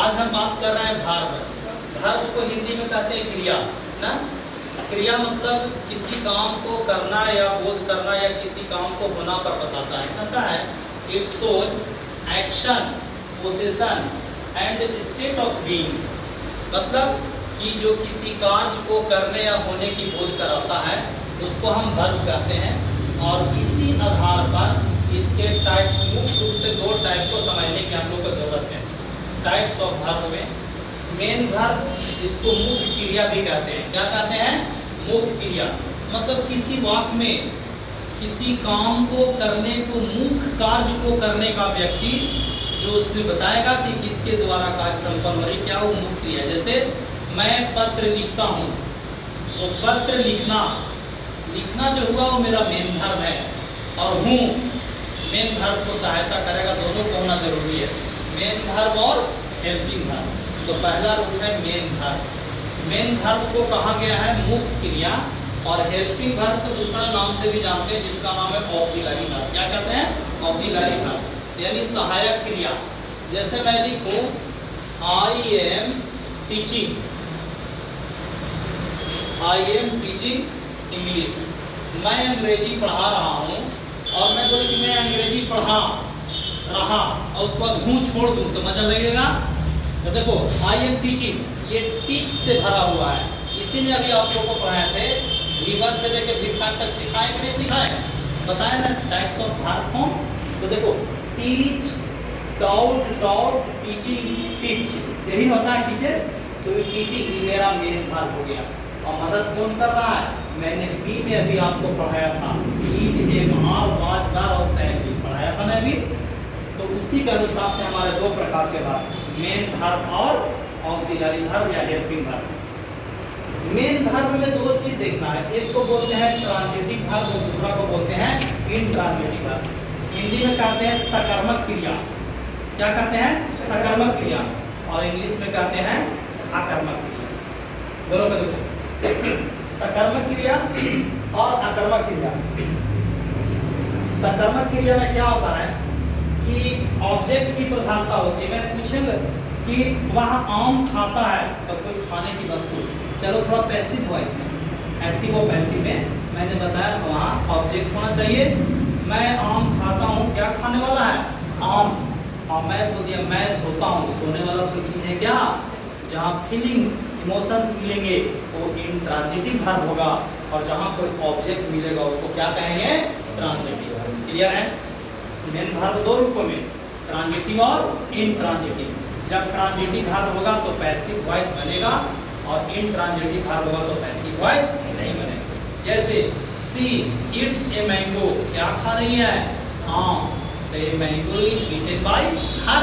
आज हम बात कर रहे हैं भार्ब। भार्ब को हिंदी में कहते हैं क्रिया ना। क्रिया मतलब किसी काम को करना या बोध करना या किसी काम को होना पर बताता है। कहता है it shows action, position and state of being. मतलब कि जो किसी कार्य को करने या होने की बोध कराता है उसको हम वर्ब कहते हैं। और इसी आधार पर इसके टाइप्स, मुख्य रूप से दो टाइप को समझने की हम लोग को जरूरत है। टाइप्स ऑफ वर्ब में मेन वर्ब, इसको मुख्य क्रिया भी कहते हैं। क्या कहते हैं? मुख्य क्रिया। मतलब किसी वाक्य में किसी काम को करने को, मुख्य कार्य को करने का व्यक्ति जो उसमें बताएगा कि किसके द्वारा कार्य संपन्न हो रही, क्या वो मुख्य क्रिया। जैसे मैं पत्र लिखता हूँ, तो पत्र लिखना, लिखना जो हुआ वो मेरा मेन वर्ब है। और हूँ मेन वर्ब को सहायता करेगा, दोनों को होना जरूरी है, मेन वर्ब और हेल्पिंग वर्ब। तो पहला रूप है मेन वर्ब। मेन वर्ब को कहा गया है मुख्य क्रिया, और हेल्पिंग वर्ब को दूसरा नाम से भी जानते हैं जिसका नाम है ऑक्सिलरी वर्ब। क्या कहते हैं? ऑक्सिलरी वर्ब यानी सहायक क्रिया। जैसे मैं लिखूं I am teaching, I am teaching English. मैं अंग्रेजी पढ़ा रहा हूँ, और मैं बोले कि मैं अंग्रेजी पढ़ा रहा और उसके बाद हूँ छोड़ दूँ तो मजा लगेगा। तो देखो आई एम टीचिंग, ये टीच से भरा हुआ है। इसी में अभी आप लोगों को पढ़ाए थे V1 से लेकर V5 तक, सिखाए कि नहीं सिखाए? बताया ना टाइप्स ऑफ वर्ब फॉर्म। तो देखो teach, taught, taught, teaching, teach, यही होता है टीचर। तो ये टीचिंग ही मेरा मेन वर्ब हो गया। और मदद कौन कर रहा है? मैंने बी में अभी आपको पढ़ाया था, टीच, एम, आर, वाज, वर और सैन भी पढ़ाया था ना अभी। तो उसी के अनुसार से हमारे दो प्रकार के वर्ब, मेन वर्ब और ऑक्सिलरी वर्ब या हेल्पिंग वर्ब। मेन वर्ब में दो चीज देखना है, एक को बोलते हैं ट्रांजिटिव वर्ब और दूसरा को बोलते हैं इंट्रांजिटिव वर्ब। हिंदी में कहते हैं सकर्मक क्रिया। क्या कहते हैं? सकर्मक क्रिया। और इंग्लिश में कहते हैं आकर्मक क्रिया। दोनों का देखो, सकर्मक क्रिया और आकर्मक क्रिया। सकर्मक क्रिया में क्या होता है कि ऑब्जेक्ट की प्रधानता होती है। मैं पूछूंगा कि वह आम खाता है, तो कोई खाने की वस्तु। चलो थोड़ा पैसिव वॉइस में, एक्टिव और पैसिव में मैंने बताया तो वहाँ ऑब्जेक्ट होना चाहिए। मैं आम खाता हूँ, क्या खाने वाला है? आम। और मैं बोल दिया मैं सोता हूँ, सोने वाला कोई चीज़ है क्या? जहाँ फीलिंग्स, इमोशंस मिलेंगे वो इंट्रांजिटिव वर्ब होगा, और जहाँ कोई ऑब्जेक्ट मिलेगा उसको क्या कहेंगे? Transitive verb. क्लियर है? मेन वर्ब दो रूपों में, ट्रांजिटिव और इंट्रांजिटिव। जब ट्रांजिटिव वर्ब होगा तो पैसिव वॉइस बनेगा, और इंट्रांजिटिव वर्ब होगा तो पैसिव वॉइस नहीं बनेगा। जैसे सी इट्स ए मैंगो, क्या खा रही है? आम। तो ये mango is eaten bye her,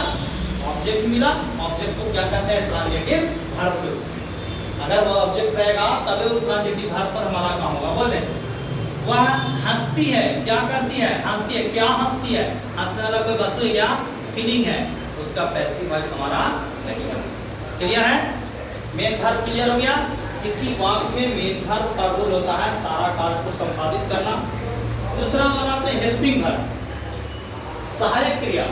object मिला, ऑब्जेक्ट को क्या कहते हैं? ट्रांजिटिव वर्ब के रूप में। अगर वो ऑब्जेक्ट रहेगा तभी वो ट्रांजिटिव वर्ब पर हमारा काम होगा। बोले वह हंसती है, क्या करती है? हंसती है। क्या हंसती है? हंसने वाला कोई वस्तु है क्या? फीलिंग है, उसका पैसिव वॉइस हमारा नहीं बनेगा। क्लियर है? मेन वर्ब क्लियर हो गया। किसी वाक्य में मेन वर्ब का रोल होता है सारा कार्य को संपादित करना। दूसरा वाला है हेल्पिंग वर्ब, सहायक क्रिया।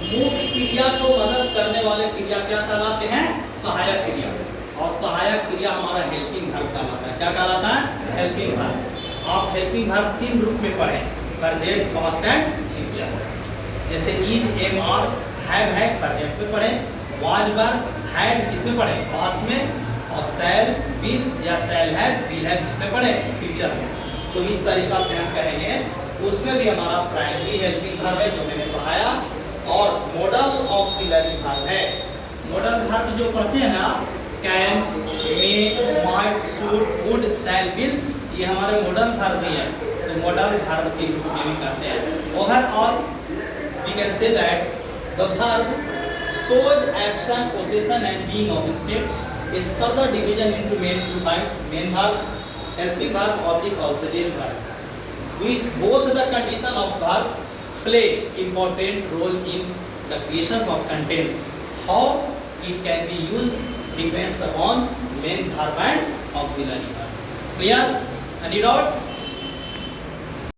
मुख्य क्रिया को मदद करने वाले क्रिया क्या कहलाते हैं? सहायक क्रिया। और सहायक क्रिया हमारा हेल्पिंग वर्ब कहलाता है। क्या कहलाता है? Helping verb. आप हेल्पिंग वर्ब तीन रूप में पढ़ें, प्रेजेंट, पास्ट एंड फ्यूचर। जैसे इज, एम, आर, हैव है प्रेजेंट में पढ़ें, वाज, वर, हैड किसमें पढ़ें? पास्ट में, और शैल, विल या शैल हैव, विल हैव किसमें पढ़ें? फ्यूचर में। तो इस तरीका से हम कहेंगे। उसमें भी हमारा प्राइमरी हेल्पिंग वर्ब है जो मैंने पढ़ाया, और मॉडल ऑक्सिलरी वर्ब है। मॉडल वर्ब जो पढ़ते हैं ना, can, may, might, should, would, shall, will, ये हमारे मॉडल वर्ब ही है। तो मॉडल वर्ब के रूप में भी कहते हैं। Overall we can say that the verb shows action, possession and being of state is further division into main two types, main verb, helping verb, oblique auxiliary verb. With both the condition of verb play important role in the creation of sentence. How it can be used depends upon main verb and auxiliary verb. Clear? Any doubt?